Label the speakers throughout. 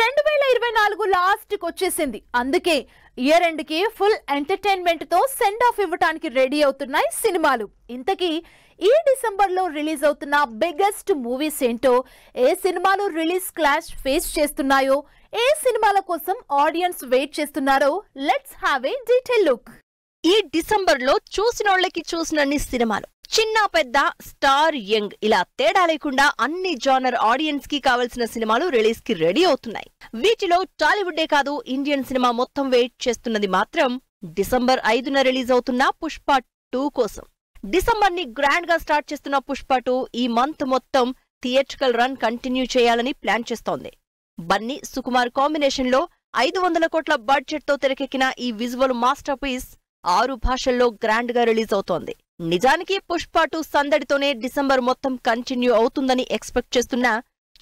Speaker 1: 2024 last కి వచ్చేసింది. అందుకే ఇయర్ ఎండ్ కి ఫుల్ ఎంటర్టైన్మెంట్ తో సెండ్ ఆఫ్ ఇవ్వడానికి రెడీ అవుతున్నాయి సినిమాలు. ఇంతకీ ఈ డిసెంబర్ లో రిలీజ్ అవుతున్న బిగ్గెస్ట్ మూవీస్ ఏంటో, ఏ సినిమాలు రిలీజ్ క్లాష్ ఫేస్ చేస్తున్నాయో, ఏ సినిమాల కోసం ఆడియన్స్ వెయిట్ చేస్తున్నారో let's have a detail look.
Speaker 2: ఈ డిసెంబర్ లో చూసినోళ్ళకి చూసినన్ని సినిమాలు, చిన్న పెద్ద, స్టార్ యంగ్ ఇలా తేడా లేకుండా అన్ని జానర్ ఆడియన్స్ కి కావలసిన సినిమాలు రిలీజ్ కి రెడీ అవుతున్నాయి. వీటిలో టాలీవుడ్డే కాదు, ఇండియన్ సినిమా మొత్తం వెయిట్ చేస్తున్నది మాత్రం డిసెంబర్ 5న రిలీజ్ అవుతున్న పుష్ప 2 కోసం. డిసెంబర్ ని గ్రాండ్ గా స్టార్ట్ చేస్తున్న పుష్ప 2 ఈ మంత్ మొత్తం థియేట్రికల్ రన్ కంటిన్యూ చేయాలని ప్లాన్ చేస్తోంది. బన్నీ, సుకుమార్ కాంబినేషన్ లో 500 కోట్ల బడ్జెట్ తో తెరకెక్కిన ఈ విజువల్ మాస్టర్ పీస్ 6 భాషల్లో గ్రాండ్ గా రిలీజ్ అవుతోంది. నిజానికి పుష్ప 2 సందడితోనే డిసెంబర్ మొత్తం కంటిన్యూ అవుతుందని ఎక్స్పెక్ట్ చేస్తున్న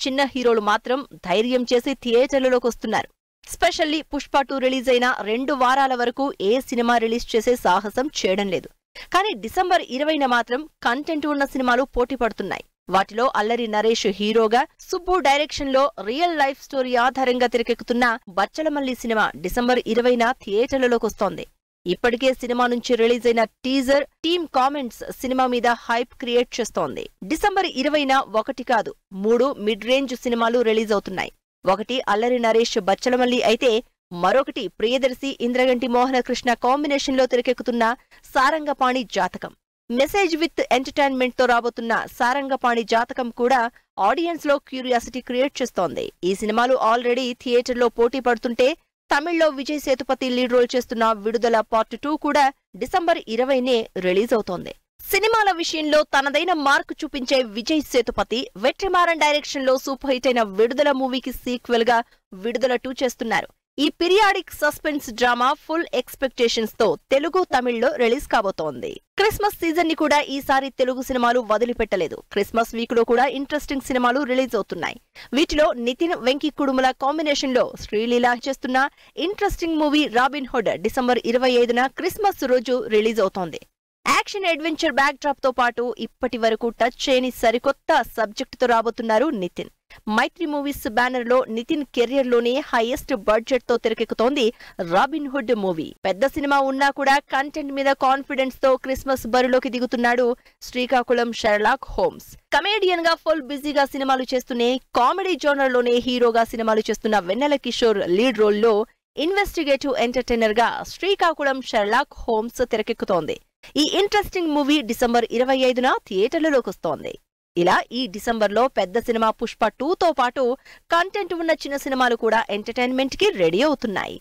Speaker 2: చిన్న హీరోలు మాత్రం ధైర్యం చేసి థియేటర్లలోకి వస్తున్నారు. స్పెషల్లీ పుష్ప 2 రిలీజ్ అయిన 2 వారాల వరకు ఏ సినిమా రిలీజ్ చేసే సాహసం చేయడం లేదు. కానీ డిసెంబర్ 20న మాత్రం కంటెంట్ ఉన్న సినిమాలు పోటీ పడుతున్నాయి. వాటిలో అల్లరి నరేష్ హీరోగా, సుబ్బు డైరెక్షన్ లో రియల్ లైఫ్ స్టోరీ ఆధారంగా తెరకెక్కుతున్న బచ్చలమల్లి సినిమా డిసెంబర్ 20న థియేటర్లలోకి వస్తోంది. ఇప్పటికే సినిమా నుంచి రిలీజ్ అయిన టీజర్, టీమ్ కామెంట్స్ సినిమా మీద హైప్ క్రియేట్ చేస్తోంది. డిసెంబర్ 20న 1 కాదు 3 మిడ్ రేంజ్ సినిమాలు రిలీజ్ అవుతున్నాయి. ఒకటి అల్లరి నరేష్ బచ్చలమల్లి అయితే, మరొకటి ప్రియదర్శి ఇంద్రగంటి మోహనకృష్ణ కాంబినేషన్ లో తెరకెక్కుతున్న సారంగపాణి జాతకం. మెసేజ్ విత్ ఎంటర్టైన్మెంట్ తో రాబోతున్న సారంగపాణి జాతకం కూడా ఆడియన్స్ లో క్యూరియాసిటీ క్రియేట్ చేస్తోంది. ఈ సినిమాలు ఆల్రెడీ థియేటర్లో పోటీ పడుతుంటే, తమిళ్లో విజయ్ సేతుపతి లీడ్ రోల్ చేస్తున్న విడుదల పార్ట్ 2 కూడా డిసెంబర్ 20నే రిలీజ్ అవుతోంది. సినిమాల విషయంలో తనదైన మార్కు చూపించే విజయ్ సేతుపతి వెట్రిమారన్ డైరెక్షన్ లో సూపర్ హిట్ అయిన విడుదల మూవీకి సీక్వెల్ గా విడుదల 2 చేస్తున్నారు. ఈ periodic suspense drama full expectations తో తెలుగు, తమిళ్లో రిలీజ్ కాబోతోంది. క్రిస్మస్ సీజన్ ని కూడా ఈసారి తెలుగు సినిమాలు వదిలిపెట్టలేదు. క్రిస్మస్ వీక్ లో కూడా ఇంట్రెస్టింగ్ సినిమాలు రిలీజ్ అవుతున్నాయి. వీటిలో నితిన్, వెంకీ కుడుముల కాంబినేషన్ లో శ్రీలీల చేస్తున్న interesting movie Robin Hood December 25న క్రిస్మస్ రోజు రిలీజ్ అవుతోంది. యాక్షన్ అడ్వెంచర్ బ్యాక్ డ్రాప్ తో పాటు ఇప్పటి వరకు టచ్ చేయని సరికొత్త సబ్జెక్ట్ తో రాబోతున్నారు నితిన్. మైత్రి మూవీస్ బ్యానర్ లో నితిన్ కెరియర్ లోనే హైయెస్ట్ బడ్జెట్ తో తెరకెక్కుతోంది రాబిన్ హుడ్ మూవీ. పెద్ద సినిమా ఉన్నా కూడా కంటెంట్ మీద కాన్ఫిడెన్స్ తో క్రిస్మస్ బరిలోకి దిగుతున్నాడు శ్రీకాకుళం షెర్లాక్ హోమ్స్. కమేడియన్ గా ఫుల్ బిజీగా సినిమాలు చేస్తూనే, కామెడీ జోనర్ లోనే హీరోగా సినిమాలు చేస్తున్న వెన్నెల కిషోర్ లీడ్ రోల్ లో ఇన్వెస్టిగేటివ్ ఎంటర్టైనర్ గా శ్రీకాకుళం షెర్లాక్ హోమ్స్ తెరకెక్కుతోంది. ఈ ఇంట్రెస్టింగ్ మూవీ డిసెంబర్ 25న థియేటర్లలోకి వస్తోంది. ఇలా ఈ డిసెంబర్ లో పెద్ద సినిమా పుష్ప 2తో పాటు కంటెంట్ ఉన్న చిన్న సినిమాలు కూడా ఎంటర్టైన్మెంట్ కి రెడీ అవుతున్నాయి.